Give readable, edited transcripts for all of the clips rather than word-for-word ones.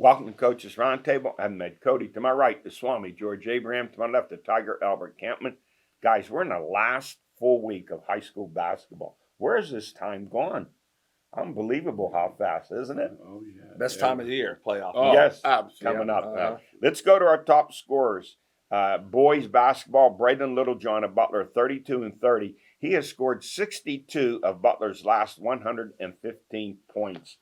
Welcome to Coaches Roundtable. I'm Ed Codi. To my right, the Swami, George Abraham. To my left, the Tiger, Albert Campman. Guys, we're in the last full week of high school basketball. Where's this time gone? Unbelievable how fast, isn't it? Oh, yeah. Best time of the year, playoff. Oh, yes, absolutely. coming up. Let's go to our top scorers. Boys basketball, Braden Littlejohn of Butler, 32-30. He has scored 62 of Butler's last 115 points.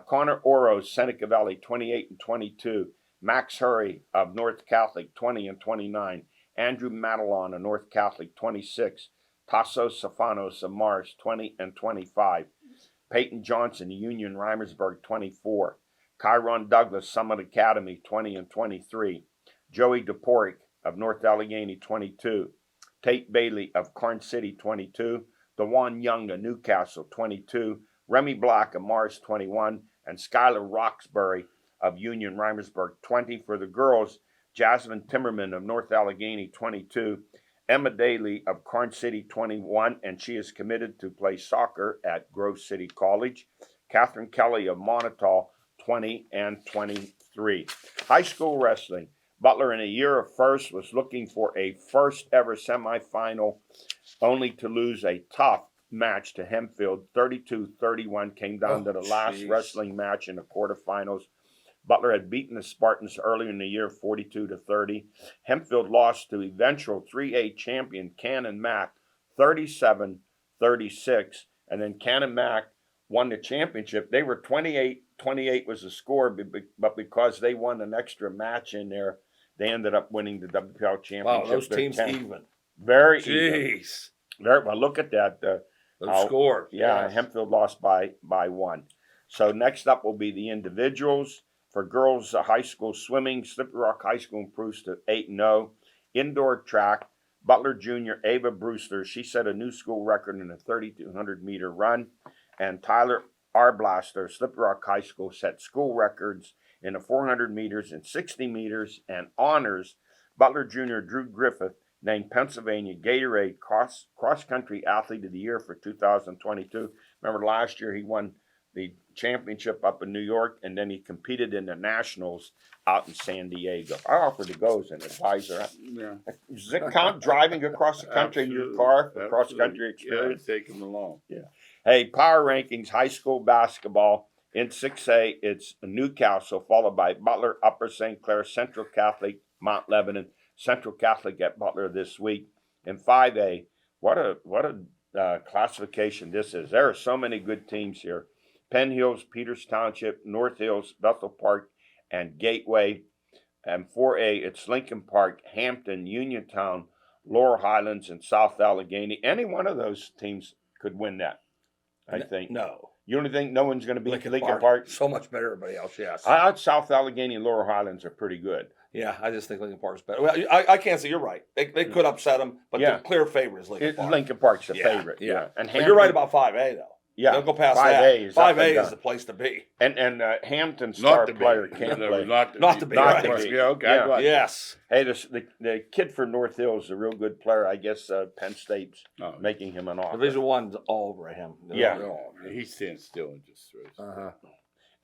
Connor Oro, Seneca Valley, 28-22. Max Hurry of North Catholic, 20-29. Andrew Madelon of North Catholic, 26. Tasso Safanos of Mars, 20-25. Peyton Johnson, Union Reimersburg, 24. Chiron Douglas, Summit Academy, 20-23. Joey DePoric of North Allegheny, 22. Tate Bailey of Karn City, 22. DeJuan Young of Newcastle, 22. Remy Black of Mars, 21. And Skylar Roxbury of Union Reimersburg, 20. For the girls, Jasmine Timmerman of North Allegheny, 22. Emma Daly of Karn City, 21, and she is committed to play soccer at Grove City College. Catherine Kelly of Montauk, 20-23. High school wrestling. Butler, in a year of first, was looking for a first-ever semifinal, only to lose a tough match to Hempfield. 32-31 came down to the last wrestling match in the quarterfinals. Butler had beaten the Spartans earlier in the year, 42-30. Hempfield lost to eventual 3A champion Canon Mac, 37-36. And then Canon Mac won the championship. They were 28-28 was the score, but because they won an extra match in there, they ended up winning the WPL championship. Wow, those teams even. Very even. Jeez. Very, well, look at that. Those scores. Yeah, yes. Hempfield lost by 1. So next up will be the individuals. For girls high school swimming, Slippery Rock High School improves to 8-0. Indoor track, Butler Junior Ava Brewster, she set a new school record in a 3,200-meter run. And Tyler Arblaster, Slippery Rock High School, set school records in the 400 meters and 60 meters and honors. Butler Junior Drew Griffith named Pennsylvania Gatorade Cross-Country Athlete of the Year for 2022. Remember last year he won the championship up in New York, and then he competed in the nationals out in San Diego. I offered to go as an advisor. Yeah. Does it count driving across the country in your car for cross-country experience? Yeah, take them along. Yeah. Hey, power rankings, high school basketball. In 6A, it's Newcastle, followed by Butler, Upper St. Clair, Central Catholic, Mount Lebanon, Central Catholic at Butler this week. In 5A, what a classification this is. There are so many good teams here. Penn Hills, Peters Township, North Hills, Bethel Park, and Gateway. And 4A, it's Lincoln Park, Hampton, Uniontown, Laurel Highlands, and South Allegheny. Any one of those teams could win that, I think. No. You don't think no one's going to beat Lincoln Park? So much better than everybody else, yes. I thought South Allegheny and Laurel Highlands are pretty good. Yeah, I just think Lincoln Park's better. Well, I can't say you're right. They could upset them, but the clear favorite is Lincoln Park. Lincoln Park's the favorite. Yeah. And but you're right about 5A, though. Yeah, don't go past 5A that. 5A is the place to be. And Hampton star player can't play. Not to be. Not Right. to be. Yeah, okay. Yeah. Yes. Hey, the kid for North Hills is a real good player. I guess Penn State's making him an offer. Division I's all over him. Yeah. He stands still and just throws.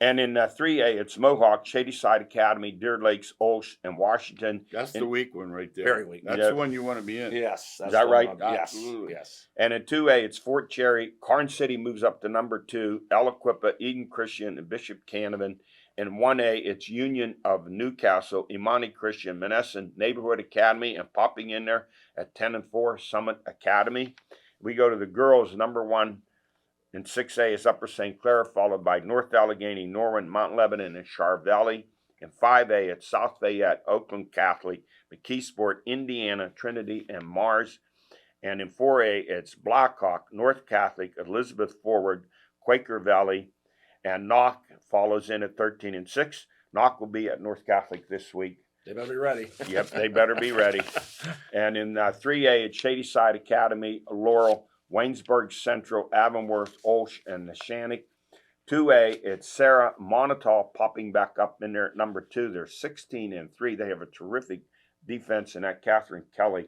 And in 3A, it's Mohawk, Shadyside Academy, Deer Lakes, Olsh, and Washington. That's the weak one right there. Very weak. That's the one you want to be in. Yes. Is that right? Yes. Absolutely. Yes. And in 2A, it's Fort Cherry. Karn City moves up to number 2. El Equipa, Eden Christian, and Bishop Canavan. In 1A, it's Union of Newcastle, Imani Christian, Menneson Neighborhood Academy, and popping in there at 10-4, Summit Academy. We go to the girls, number 1. In 6A is Upper St. Clair, followed by North Allegheny, Norwin, Mount Lebanon, and Char Valley. In 5A, it's South Fayette, Oakland Catholic, McKeesport, Indiana, Trinity, and Mars. And in 4A, it's Blackhawk, North Catholic, Elizabeth Forward, Quaker Valley, and Knock follows in at 13-6. Knock will be at North Catholic this week. They better be ready. Yep, they better be ready. And in 3A, it's Shadyside Academy, Laurel, Waynesburg Central, Avonworth, Olsh, and Neshannock. 2A, it's Sarah Montauk popping back up in there at number 2. They're 16-3. They have a terrific defense in that Catherine Kelly.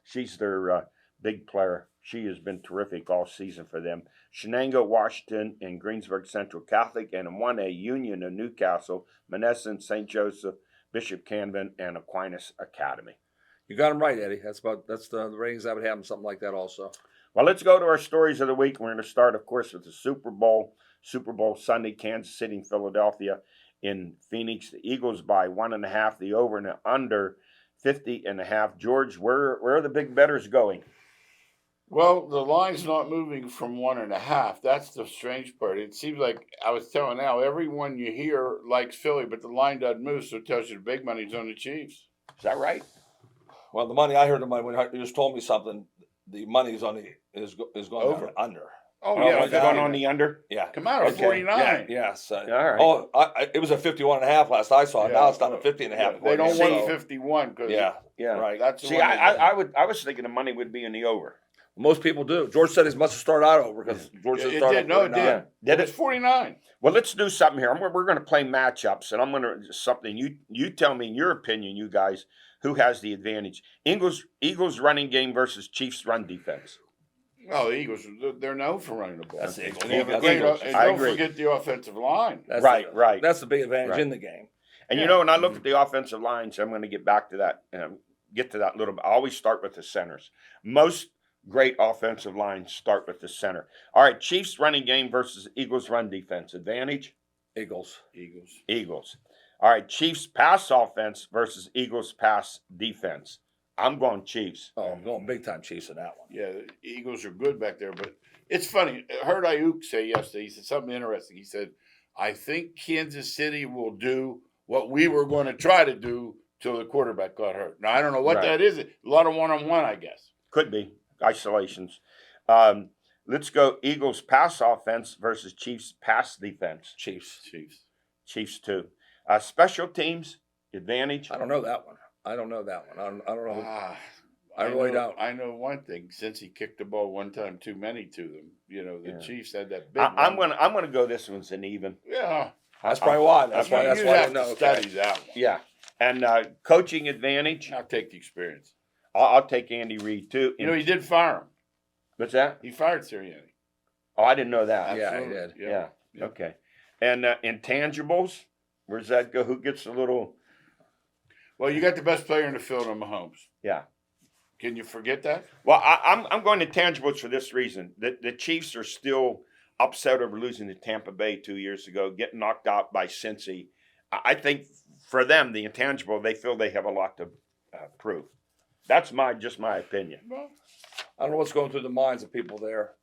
She's their big player. She has been terrific all season for them. Shenango, Washington, and Greensburg Central Catholic, and in 1A, Union of Newcastle, Monessen, St. Joseph, Bishop Canevin, and Aquinas Academy. You got them right, Eddie. That's the ratings I would have them, something like that also. Well, let's go to our stories of the week. We're going to start, of course, with the Super Bowl. Super Bowl Sunday, Kansas City and Philadelphia. In Phoenix, the Eagles by 1.5, the over and the under 50.5. George, where are the big bettors going? Well, the line's not moving from 1.5. That's the strange part. It seems like I was telling Al, everyone you hear likes Philly, but the line doesn't move, so it tells you the big money's on the Chiefs. Is that right? Well, the money I heard, when you just told me something, the money's on is going Over. under. Oh, Oh, yeah. it's going on the under? Yeah. Come out of Okay. 49. Yes. All right. Oh, it was at 51.5 last I saw it. Now it's down to 50.5. They don't See. want 51 because Yeah. Yeah. Right. that's the See, one I was thinking the money would be in the over. Most people do. George said he must have started out over because George said It started did. No, it 49. did. Did It's it? 49. Well, let's do something here. We're going to play matchups, and I'm going to something. You tell me in your opinion, you guys, who has the advantage? Eagles running game versus Chiefs run defense. Well, the Eagles, they're known for running the ball. That's the Eagles. And they have a That's great- Eagles. and I don't agree. forget the offensive line. That's Right. That's the big advantage Right. in the game. And Yeah. when I look at the offensive lines, I'm going to get back to that. Get to that little bit. I always start with the centers. Most great offensive lines start with the center. All right, Chiefs running game versus Eagles run defense. Advantage? Eagles. Eagles. All right, Chiefs pass offense versus Eagles pass defense. I'm going Chiefs. Oh, I'm going big time Chiefs in that one. Yeah, the Eagles are good back there, but it's funny. I heard Ayuk say yesterday, he said something interesting. He said, I think Kansas City will do what we were going to try to do till the quarterback got hurt. Now, I don't know what Right. that is. A lot of one-on-one, I guess. Could be isolations. Let's go Eagles pass offense versus Chiefs pass defense. Chiefs. Chiefs too. Special teams advantage. I don't know that one. I don't know. I know, really don't. I know one thing. Since he kicked the ball one time too many to them, the Yeah. Chiefs had that big I'm one. gonna go this one's an even. Yeah. That's probably why. That's You why. That's why I have didn't know. to Okay. study that one. Yeah, and coaching advantage. I'll take the experience. I'll take Andy Reid too. He did fire him. What's that? He fired Sirianni. Oh, I didn't know that. Yeah, he Absolutely. did. Yeah. Okay. And intangibles. Where's that go? Who gets a little? Well, you got the best player in the field on Mahomes. Yeah. Can you forget that? Well, I'm going to tangibles for this reason. The Chiefs are still upset over losing to Tampa Bay 2 years ago, getting knocked out by Cincy. I think for them, the intangible, they feel they have a lot to prove. That's just my opinion. Well, I don't know what's going through the minds of people there.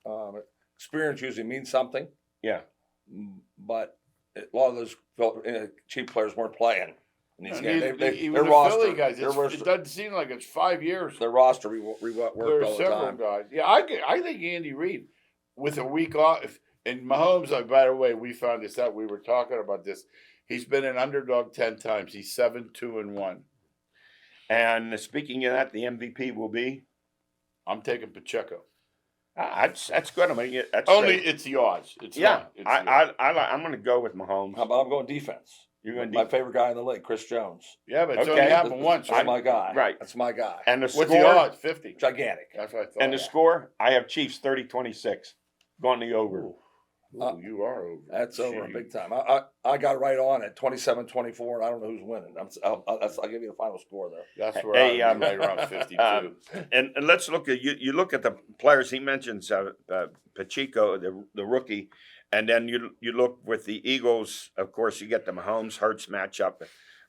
Experience usually means something, Yeah. but a lot of those cheap players weren't playing in these games. even Their the roster, Philly guys, their it doesn't seem like it's 5 years. their roster There worked are all the several time. guys. Yeah, I think Andy Reid, with a week off, and Mahomes, by the way, we found this out. We were talking about this. He's been an underdog 10 times. He's 7-2-1. And speaking of that, the MVP will be. I'm taking Pacheco. That's good. I mean, that's Only great. it's the odds. It's Yeah. not. It's the odds. I'm going to go with Mahomes. How about I'm going defense? You're going My to favorite guy in the league, Chris Jones. Yeah, but it's Okay. only happened once. That's Right? my guy. Right. That's my guy. and the What's score. the odds? 50. Gigantic. That's what I thought. And the score. I have Chiefs 30-26. Going the over. Ooh, you are over. That's over Gee. big time. I got right on at 27-24, and I don't know who's winning. I'll give you the final score there. That's where Hey, I'm right around 52. And let's look at you look at the players he mentions, Pacheco, the rookie, and then you look with the Eagles. Of course, you get the Mahomes Hurts matchup,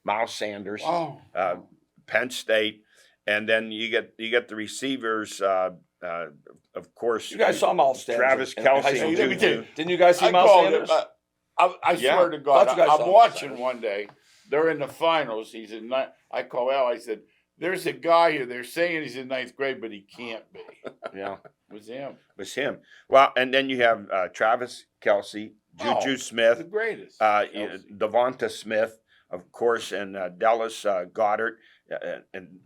Miles Sanders, Oh. Penn State, and then you get the receivers. Of course, You guys saw Miles Sanders. Travis in Kelce high and school, Hey, let me Juju. tell you, Didn't you guys see I Miles called Sanders? it. I Yeah. swear to God, Thought you guys saw I'm him. watching one day. They're in the finals. He's in ninth. I call Al. I said, "There's a guy here. They're saying he's in ninth grade, but he can't be." Yeah, It was him. it was him. Well, and then you have Travis Kelce, Juju The Smith, greatest. Devonta Kelce. Smith, of course, and Dallas Goddard, and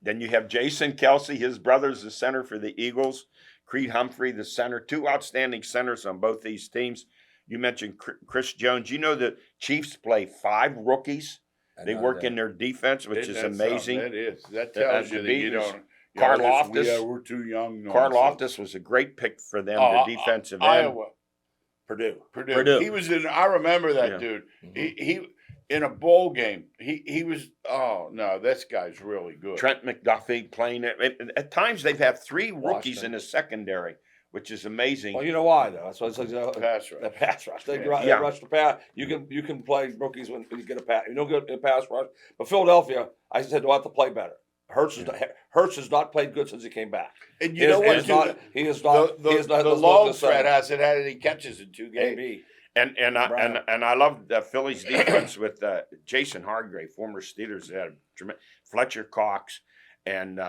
then you have Jason Kelsey. His brother's the center for the Eagles. Creed Humphrey, the center. Two outstanding centers on both these teams. You mentioned Chris Jones. You know the Chiefs play 5 rookies. They work in their defense, which is That's amazing. something. That is. That And tells the you that you Beavers- don't. Carl we're just- Loftus. we're too young. Carl nonsense. Loftus was a great pick for them, Oh, the defensive end. Iowa. Purdue. Purdue. He was in. I remember that Yeah. dude. Mhm. He in a bowl game. He was. Oh no, this guy's really good. Trent McDuffie playing it. At times they've had 3 rookies Washington. in the secondary, which is amazing. Well, you know why though? That's why it's like Pass the rush. pass rush. They Yeah. rush the pass. You can play rookies when you get a pass. You don't get a pass rush. But Philadelphia, I said, they'll have to play better. Hurts has not played good since he came back. And you know what? He is not. The The long threat hasn't had any catches in 2 games. AB. And I love the Phillies defense with Jason Hargrave, former Steelers. They had Fletcher Cox and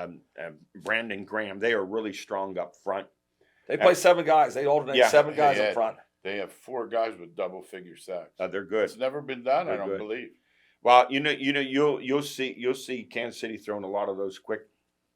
Brandon Graham. They are really strong up front. They play 7 guys. They alternate Yeah. 7 guys Yeah. up front. They have 4 guys with double-figure sacks. They're good. It's never been done. They're I don't good. believe. Well, you'll see Kansas City throwing a lot of those quick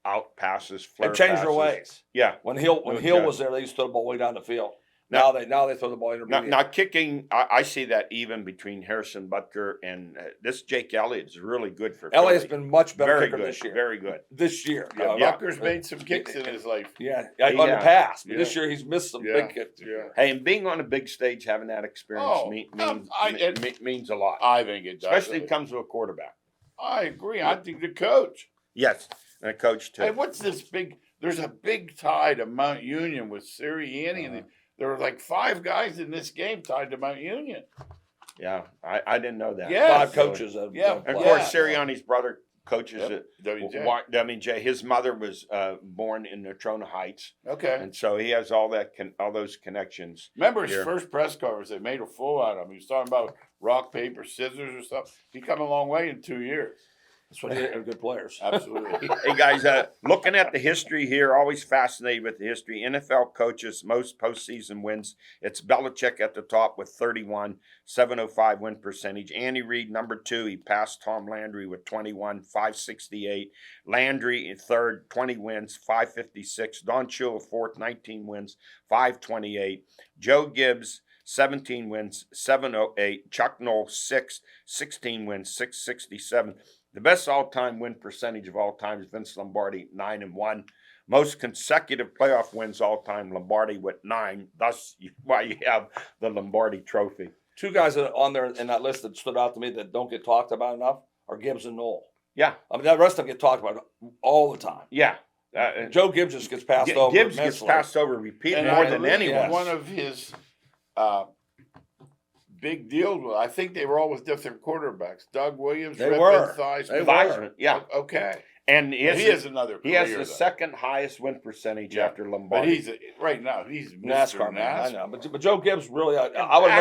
out passes. Flare They've changed their passes. ways. Yeah. When Hill Okay. was there, they used to throw the ball way down the field. Now- Now they throw the ball intermediate. Now kicking, I see that even between Harrison Butker and this Jake Elliott is really good for Elliott's Philly. been much better Very kicker good. this year. Very good. This year. Yeah, Yeah. Bucker's made some kicks in his life. Yeah, Yeah. on the past. But Yeah. this year he's missed some Yeah. big kicks. Yeah. Hey, and being on a big stage, having that experience Oh, means a lot. I think it does. Especially when it comes to a quarterback. I agree. I think the coach. Yes, and a coach too. Hey, what's this big? There's a big tie to Mount Union with Sirianni. And there were like 5 guys in this game tied to Mount Union. Yeah, I didn't know that. Yeah. 5 coaches. That Yeah. don't And of play. course, Sirianni's brother coaches Yep. at WJ. WJ. His mother was born in Natrona Heights, Okay. and so he has all those connections. Remember his Here. first press conference? They made a fool out of him. He was talking about rock, paper, scissors or stuff. He come a long way in 2 years. That's what they're good players. Absolutely. Hey guys, looking at the history here, always fascinated with the history. NFL coaches, most postseason wins. It's Belichick at the top with 31, 705 win percentage. Andy Reid, number 2. He passed Tom Landry with 21, 568. Landry in third, 20 wins, 556. Don Shula fourth, 19 wins, 528. Joe Gibbs, 17 wins, 708. Chuck Noll, 6, 16 wins, 667. The best all-time win percentage of all time is Vince Lombardi, 9-1. Most consecutive playoff wins all-time, Lombardi with 9. Thus, why you have the Lombardi Trophy. 2 guys that are on there in that list that stood out to me that don't get talked about enough are Gibbs and Knoll. Yeah, I mean, the rest of them get talked about all the time. yeah. Joe Gibbs just gets passed over. Gibbs gets immensely. passed over repeatedly And more I than believe anyone. One of his big deals was, I think they were all with different quarterbacks. Doug Williams, They Redmond were. Theismann. They were. Theismann, yeah. Okay. And He has another he career, has the though. second highest win percentage Yeah. after But Lombardi. he's right now. He's Mr. NASCAR man, I NASCAR. know, but Joe Gibbs really, I wouldn't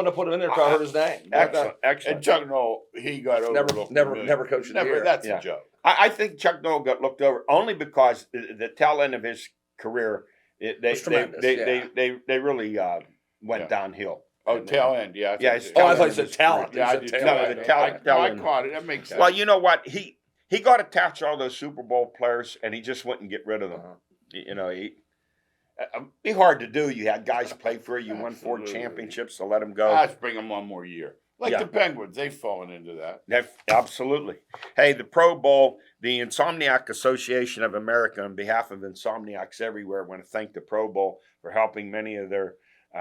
have put him in there until I heard his name. excellent, And excellent. Chuck Noll, he got overlooked. Never coached in the year. That's Yeah. a joke. I think Chuck Noll got looked over only because the tail end of his career, was tremendous, they really went Yeah. downhill. Oh, tail end, yeah. Yeah, think it's so. Oh, I thought you said talent. Yeah, I You did said too. No, the talent- I talent. caught it. That makes sense. Well, you know what? He got attached to all those Super Bowl players, and he just wouldn't get rid of them. Uh-huh. You know, be hard to do. You had guys play for you, won 4 Absolutely. championships, so let them go. Let's bring him one more year. Like Yeah. the Penguins, they've fallen into that. Absolutely. Hey, the Pro Bowl, the Insomniac Association of America, on behalf of insomniacs everywhere, want to thank the Pro Bowl for helping many of their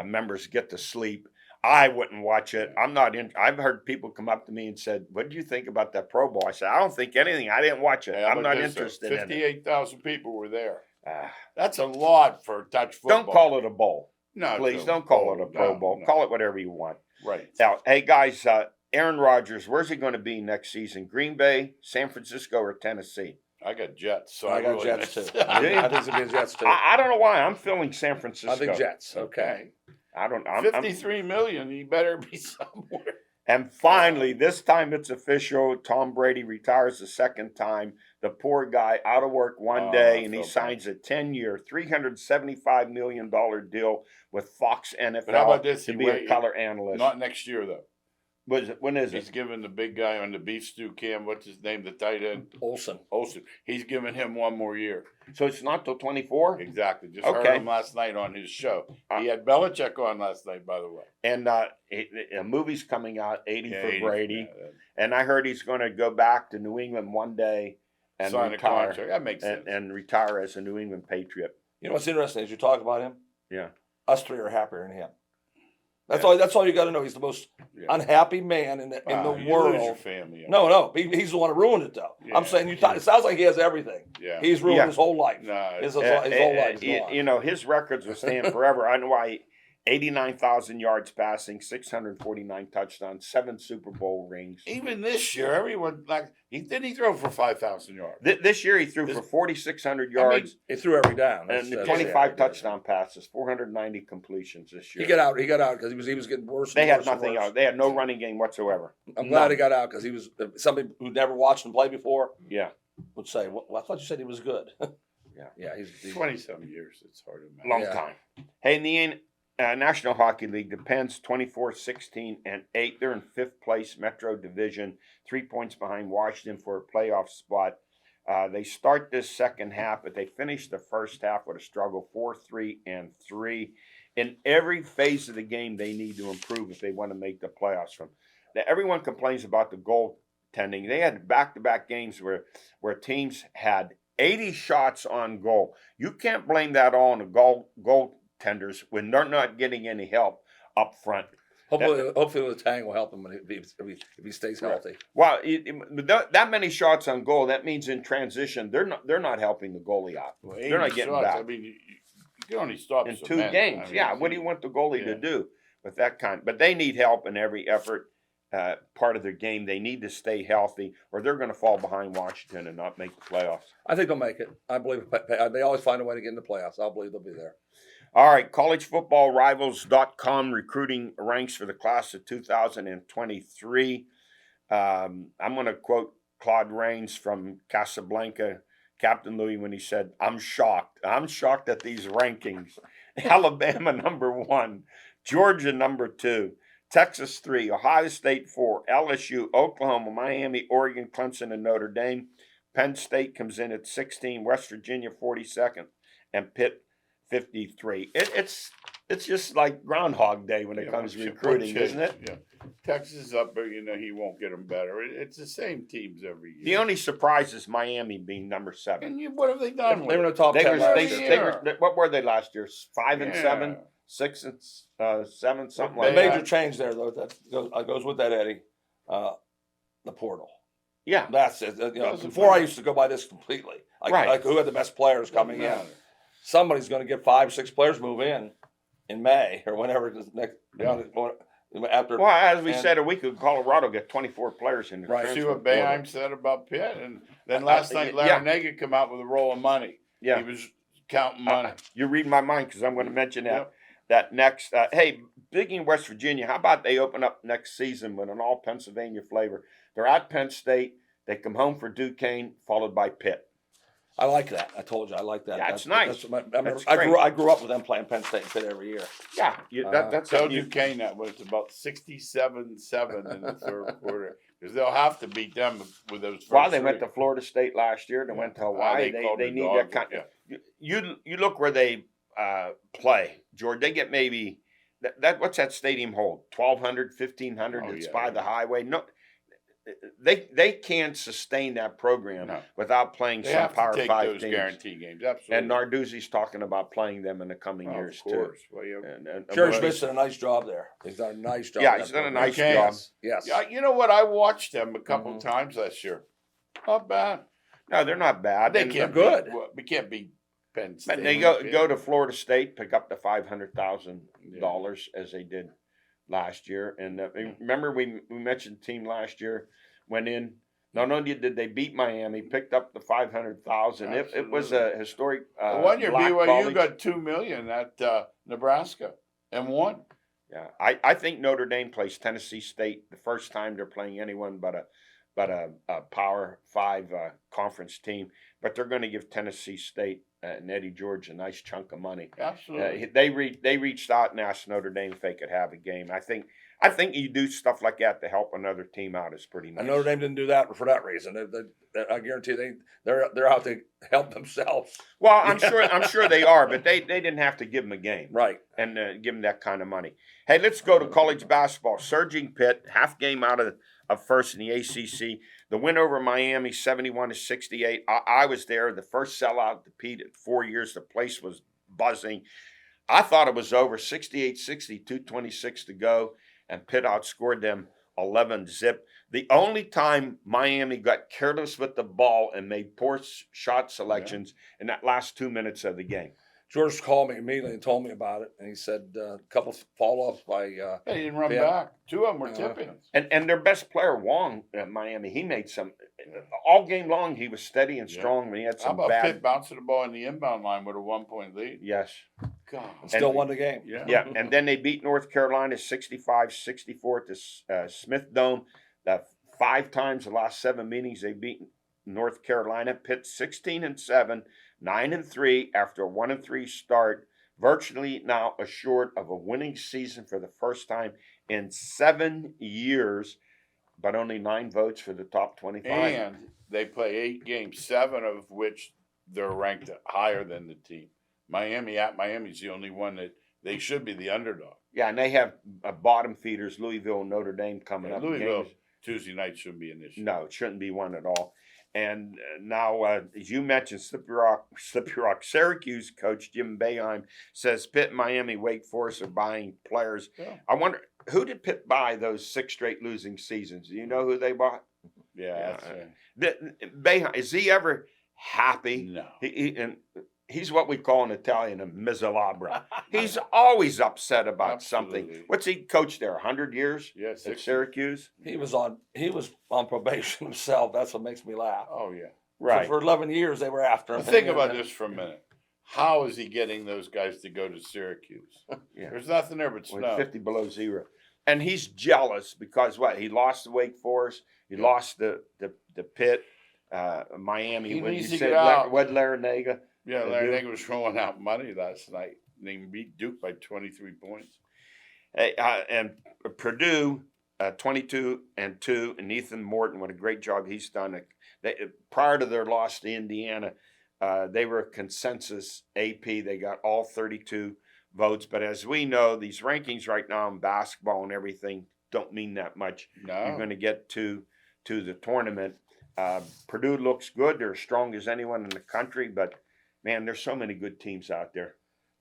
members get to sleep. I wouldn't watch it. I'm not in. I've heard people come up to me and said, "What did you think about that Pro Bowl?" I said, "I don't think anything. I didn't watch it. Hey, how I'm about not this, though? interested in it." 58,000 people were there. Ah, That's a lot for touch football. don't call it a bowl, No, please. no. Don't call it a Pro No, Bowl. no. Call it whatever you want. Right. Now, hey guys, Aaron Rodgers, where's he going to be next season? Green Bay, San Francisco, or Tennessee? I got Jets. So I got really Jets too. missed- I think it's gonna be Jets too. I don't know why. I'm feeling San Francisco. I think Jets. Okay. I don't. I'm, 53 million. You better be somewhere. And finally, this time it's official. Tom Brady retires the second time. The poor guy out of work one Oh, day, I and he feel signs a 10-year, $375 million deal with Fox NFL But how about this? to He be a wait- color analyst. Not next year though. When is He's it? giving the big guy on the beef stew cam. What's his name? The tight end Olsen. Olsen. He's giving him one more year. So it's not till 24? Exactly. Just heard Okay. him last night on his show. He had Belichick on last night, by the way. And a movie's coming out, 80 Yeah, for 80, Brady. yeah. And I heard he's going to go back to New England one day and sign a retire contract. That makes sense. and retire as a New England Patriot. You know what's interesting is you talk about him. Yeah. Us three are happier than him. That's Yeah. all. That's all you got to know. He's the most Yeah. unhappy man in the Wow, in the you world. lose your family. No. He's the one who ruined it, though. Yeah. I'm saying you. It sounds like he has everything. Yeah. He's ruined Yeah. his whole life. No, His whole life is gone. You know, his records will stand forever. I know why. 89,000 yards passing, 649 touchdowns, 7 Super Bowl rings. even this year, everyone like he throw for 5,000 yards. This year he threw This- for 4,600 I yards He threw every down. and That's 25 it. touchdown passes, 490 completions this year. He got out. He got out because he was getting worse. They and had worse and nothing worse. else. They had no running game whatsoever. I'm glad None. he got out because he was somebody who never watched him play before Yeah. would say, "Well, I thought you said he was good." Yeah. yeah. He's 20-some years. It's hard to imagine. Long Yeah. time. Hey, in the National Hockey League, the Pens 24-16-8. They're in 5th place Metro Division, 3 points behind Washington for a playoff spot. They start this second half, but they finish the first half with a struggle, 4-3-3. In every phase of the game, they need to improve if they want to make the playoffs. Everyone complains about the goaltending. They had back-to-back games where teams had 80 shots on goal. You can't blame that all on the goaltenders when they're not getting any help up front. hopefully the Tang will help him when if he stays healthy. Well, that many shots on goal, that means in transition they're not helping the goalie out. Well, They're not 80 getting shots, back I mean, you can only stop in so 2 many. games. I mean, Yeah, what do you want the goalie to Yeah. do with that kind? But they need help in every effort. Part of their game, they need to stay healthy, or they're going to fall behind Washington and not make the playoffs. I think they'll make it. I believe they always find a way to get in the playoffs. I believe they'll be there. All right, collegefootballrivals.com recruiting ranks for the class of 2023. I'm going to quote Claude Rains from Casablanca, Captain Louis, when he said, I'm shocked. I'm shocked at these rankings. Alabama number 1, Georgia number 2, Texas 3, Ohio State 4, LSU, Oklahoma, Miami, Oregon, Clemson, and Notre Dame. Penn State comes in at 16, West Virginia 42nd, and Pitt 53. It's just like Groundhog Day when it comes to recruiting, isn't it? Yeah. Texas is up, but he won't get them better. It's the same teams every year. The only surprise is Miami being number 7. And what have they done? They were in with the top They 10 were, last they, year. they were, what were they last year? 5 and Yeah. 7, 6 and 7, something The like They- that. major change there, though, that goes with that, Eddie. The portal. Yeah, That's it. Doesn't Before I matter. used to go by this completely. Right. Like who had the best players coming in? Doesn't matter. Somebody's going to get 5, 6 players move in May or whenever the next after. well, as we and- said a week ago, Colorado got 24 players in the Right. See transfer what portal. Boeheim said about Pitt, and then last night yeah. Larinaga come out with a roll of money. Yeah. He was counting money. You read my mind because I'm going to mention that. Yep. That next, hey, speaking of West Virginia, how about they open up next season with an all Pennsylvania flavor? They're at Penn State. They come home for Duquesne, followed by Pitt. I like that. I told you I like that. Yeah, it's nice. That's That's I grew up with them playing Penn State and Pitt every year. Yeah, that's Tell something you- Duquesne that was about 67-7 in the third quarter because they'll have to beat them with those. First Well, they went three. to Florida State last year. They went to Hawaii. called They the need dogs, that kind. yeah. You look where they play, George. They get maybe that what's that stadium hold? 1,200, 1,500. Oh, It's yeah, by yeah. the highway. No, they can't sustain that program No. without playing They some have Power to take 5 those teams. guarantee games. Absolutely. And Narduzzi's talking about playing them in the coming years of course. Well, too. And Jerry well, Smith's done a nice job there. He's done a nice job. Yeah, in he's that done a program. nice Okay. job. Yes. Yeah, you know what? I watched them a couple Mhm. times last year. Not bad. No, they're not bad. They And- can't they're good. Beat, we can't beat Penn State. But they go to Florida State, pick up the $500,000 as they did last year. And remember, we mentioned the team last year went in. Not only did they beat Miami, picked up the $500,000. It was a historic. One year black BYU college. got $2 million at Nebraska and won. Yeah, I think Notre Dame plays Tennessee State the first time they're playing anyone but a Power 5 conference team. But they're going to give Tennessee State and Eddie George a nice chunk of money. Absolutely. They reached out and asked Notre Dame if they could have a game. I think you do stuff like that to help another team out is pretty nice. And Notre Dame didn't do that for that reason. I guarantee they're out to help themselves. Well, I'm sure they are, but they didn't have to give them a game, Right. and give them that kind of money. Hey, let's go to college basketball. Surging Pitt, half game out of first in the ACC. The win over Miami, 71-68. I was there. The first sellout to Pete in 4 years. The place was buzzing. I thought it was over, 68-60, 2:26 to go, and Pitt outscored them 11-zip. The only time Miami got careless with the ball and made poor shot selections in that last 2 minutes of the game. George called me immediately and told me about it, and he said a couple fall-offs by They didn't run Yeah. back. Two of them were tipping. And their best player, Wong, at Miami, he made some all game long. He was steady and Yeah. strong, but he had How some about bad. Pitt bouncing the ball in the inbound line with a 1-point lead? Yes, God. and still won the game. Yeah. yeah, and then they beat North Carolina 65-64 at the Smith Dome. 5 times the last 7 meetings they beat North Carolina. Pitt 16-7, 9-3 after a 1-3 start. Virtually now assured of a winning season for the first time in 7 years, but only 9 votes for the top 25. And they play 8 games, 7 of which they're ranked higher than the team. Miami's the only one that they should be the underdog. Yeah, and they have bottom feeders, Louisville and Notre Dame coming up. Louisville Games. Tuesday night shouldn't be an issue. No, it shouldn't be one at all. And now, as you mentioned, Slippery Rock, Syracuse coach Jim Boeheim says Pitt, Miami, Wake Forest are buying players. Yeah. I wonder, who did Pitt buy those 6 straight losing seasons? Do you know who they bought? Yeah. Boeheim, is he ever happy? No. And he's what we call in Italian a miserabile. He's always upset about something. Absolutely. What's he coached there? 100 years Yeah, at 60. Syracuse? He was on probation himself. That's what makes me laugh. Oh, yeah. Right. For 11 years, they were after him. But think about this for a minute. How is he getting those guys to go to Syracuse? Yeah. There's nothing there but With snow. 50 below zero. And he's jealous because what? He lost to Wake Forest. He lost the Pitt, Miami. He when needs you to said get out. Larinaga. Yeah, They Larry do. Nagel was rolling out money last night. They beat Duke by 23 points. Hey, and Purdue, 22-2, and Ethan Morton, what a great job he's done. Prior to their loss to Indiana, they were a consensus AP. They got all 32 votes. But as we know, these rankings right now in basketball and everything don't mean that much. You're No. going to get to the tournament. Purdue looks good. They're as strong as anyone in the country. But, man, there's so many good teams out there.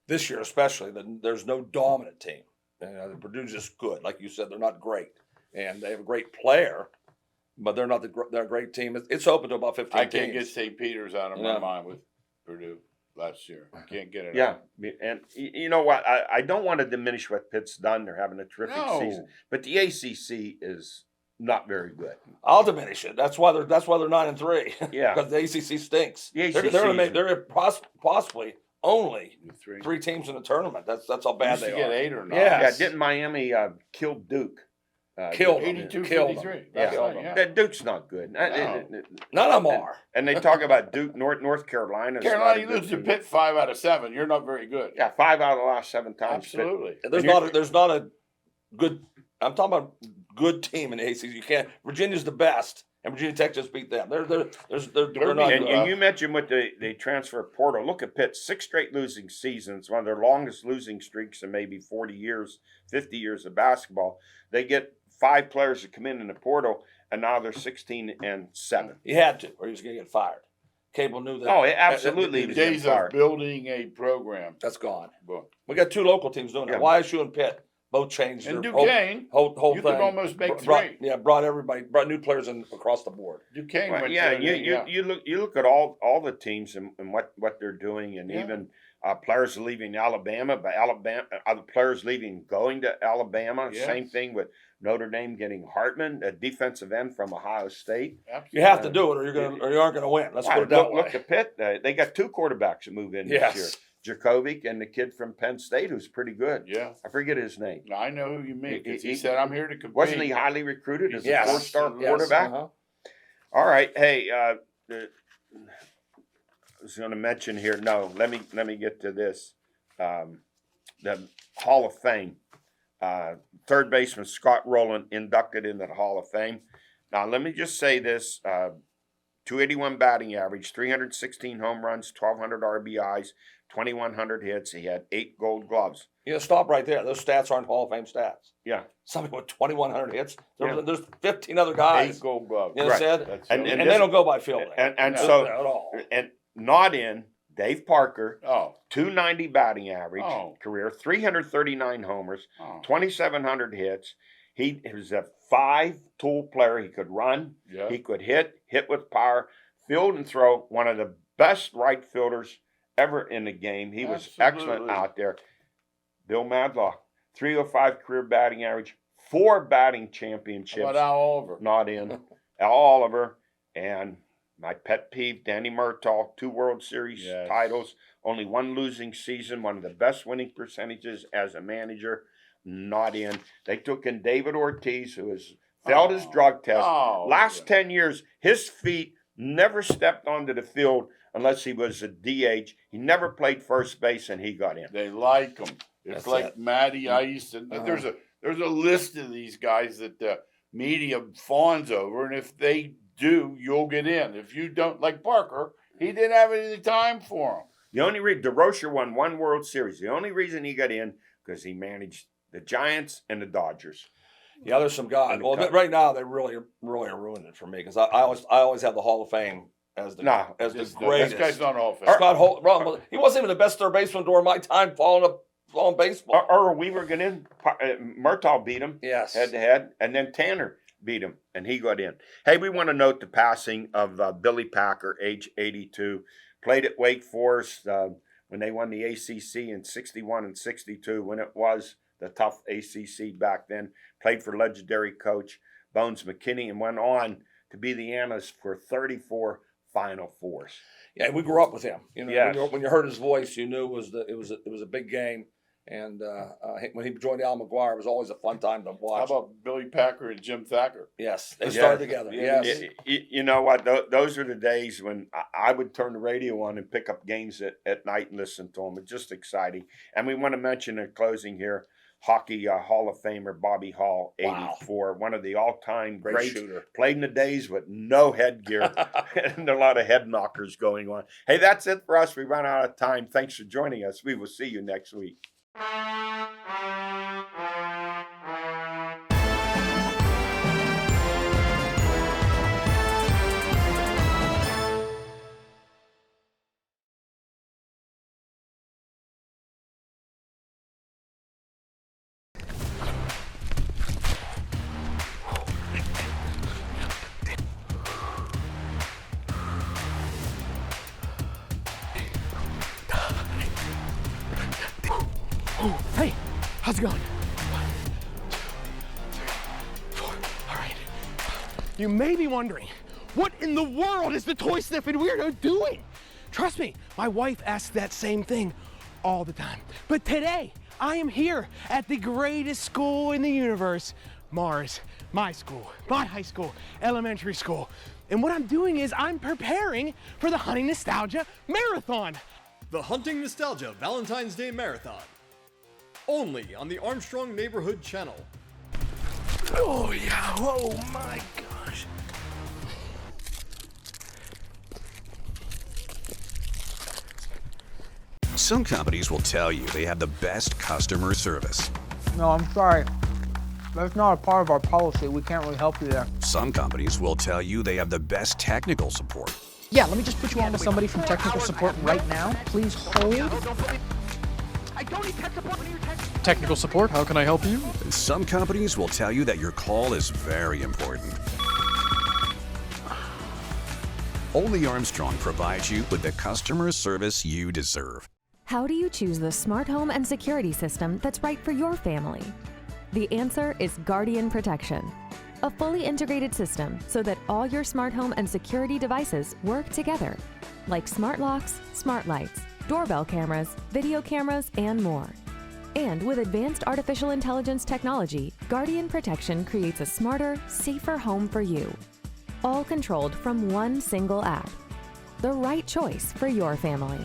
This year, especially, there's no dominant team. Purdue's just good. Like you said, they're not great. And they have a great player, but they're not they're a great team. It's open to about 15 I can't get teams. St. Peter's out of Yeah. my mind with Purdue last year. I can't get it Yeah, out. and you know what? I don't want to diminish what Pitt's done. They're having a terrific No. season, but the ACC is not very good. I'll diminish it. That's why they're 9-3. Yeah. Because the ACC stinks. The They're ACC gonna is- make possibly only The 3. 3 teams in the tournament. That's how They bad used they to get are. 8 or 9. Yeah. Yeah, didn't Miami kill Duke? Killed them. 82 Killed 53. them. That's Yeah. right, yeah. That Duke's not good. No. None of them are. And they talk about Duke, North Carolina. Carolina, you lose to Pitt 5 out of 7. You're not very good. Yeah, 5 out of the last 7 times. Absolutely. There's not a good. I'm talking about good team in the ACC. You can't. Virginia's the best, and Virginia Tech just beat them. They're not And, good. and you mentioned with the transfer portal. Look at Pitt, 6 straight losing seasons, one of their longest losing streaks in maybe 40 years, 50 years of basketball. They get 5 players that come in the portal, and now they're 16-7. He had to, or he was going to get fired. Cable knew that. Oh, absolutely. The he was getting days of fired. building a program. That's gone. Book. We got 2 local teams doing Yeah. that. YSU and Pitt both changed And their Duquesne, whole you thing. could almost make brought, 3. brought new players in across the board. Duquesne Well, went yeah, to you look at all the teams and what they're doing, and Yeah. even players leaving Alabama, but other players leaving going to Alabama. Yes. Same thing with Notre Dame getting Hartman, a defensive end from Ohio State. Absolutely. You have to do it, or you aren't going to win. Let's put it that way. Look at Pitt. They got 2 quarterbacks that move in this year. Yes. Jakovic and the kid from Penn State who's pretty good. Yeah. I forget his name. I know who you mean. 'Cause he He- said, I'm here to compete. Wasn't he highly recruited as Yes. a 4-star Yes. quarterback? Uh-huh. All right. Hey, I was going to mention here. No, let me get to this. The Hall of Fame. Third baseman Scott Rowland inducted into the Hall of Fame. Now, let me just say this. 281 batting average, 316 home runs, 1,200 RBIs, 2,100 hits. He had 8 Gold Gloves. Stop right there. Those stats aren't Hall of Fame stats. Yeah. Somebody with 2,100 hits. Yeah. There's 15 other guys. 8 Gold Gloves. You know what I said? That's And- it. And this- they don't go by fielding. And No. so, At all. and not in Dave Parker, Oh. 290 batting average Oh. career, 339 homers, Oh. 2,700 hits. He was a 5-tool player. He could run, Yeah. he could hit with power, field and throw. One of the best right fielders ever in the game. He was excellent Absolutely. out there. Bill Madlaw, 305 career batting average, 4 batting How championships. about Al Oliver? Not in. Al Oliver and my pet peeve, Danny Murtaugh, 2 World Series Yes. titles, only 1 losing season, one of the best winning percentages as a manager. Not in. They took in David Ortiz, who has failed his Oh. drug test. Oh, Last yeah. 10 years, his feet never stepped onto the field unless he was a DH. He never played first base, and he got in. They like him. It's That's like it. Matty Ice, and there's a list of these guys that the media fawns over, and if they do, you'll get in. If you don't, like Parker, he didn't have any time for him. The only reason DeRocher won 1 World Series, the only reason he got in because he managed the Giants and the Dodgers. Yeah, there's some guys. Well, right now they really are ruining it for me because I always have the Hall of Fame as the This greatest. guy's not all fair. Scott Holt, well, he wasn't even the best third baseman during my time following baseball. Or Weaver got in. Murtaugh beat him Yes. head to head, and then Tanner beat him, and he got in. Hey, we want to note the passing of Billy Packer, age 82. Played at Wake Forest when they won the ACC in 61 and 62, when it was the tough ACC back then. Played for legendary coach Bones McKinney and went on to be the analyst for 34 Final Fours. Yeah, we grew up with him. You know, Yes. when you heard his voice, you knew it was a big game. And when he joined Al McGuire, it was always a fun time to How watch. about Billy Packer and Jim Thacker? Yes, they Yeah. started together. Yeah. Yes. You know what? Those are the days when I would turn the radio on and pick up games at night and listen to them. It's just exciting. And we want to mention in closing here, Hockey Hall of Famer Bobby Hall, 84, one of the all-time Great greats. shooter. Played in the days with no headgear and a lot of head knockers going on. Hey, that's it for us. We run out of time. Thanks for joining us. We will see you next week. Hey, how's it going? 1, 2, 3, 4. All right. You may be wondering, what in the world is the toy sniffing weirdo doing? Trust me, my wife asks that same thing all the time. But today, I am here at the greatest school in the universe, Mars, my school, my high school, elementary school. And what I'm doing is I'm preparing for the Hunting Nostalgia Marathon. The Hunting Nostalgia Valentine's Day Marathon. Only on the Armstrong Neighborhood Channel. Oh yeah, oh my gosh. Some companies will tell you they have the best customer service. No, I'm sorry. That's not a part of our policy. We can't really help you there. Some companies will tell you they have the best technical support. Yeah, let me just put you on with somebody from technical support right now. Please hold. I don't need tech support when you're tech. Technical support, how can I help you? And some companies will tell you that your call is very important. Only Armstrong provides you with the customer service you deserve. How do you choose the smart home and security system that's right for your family? The answer is Guardian Protection, a fully integrated system so that all your smart home and security devices work together, like smart locks, smart lights, doorbell cameras, video cameras, and more. And with advanced artificial intelligence technology, Guardian Protection creates a smarter, safer home for you, all controlled from one single app. The right choice for your family.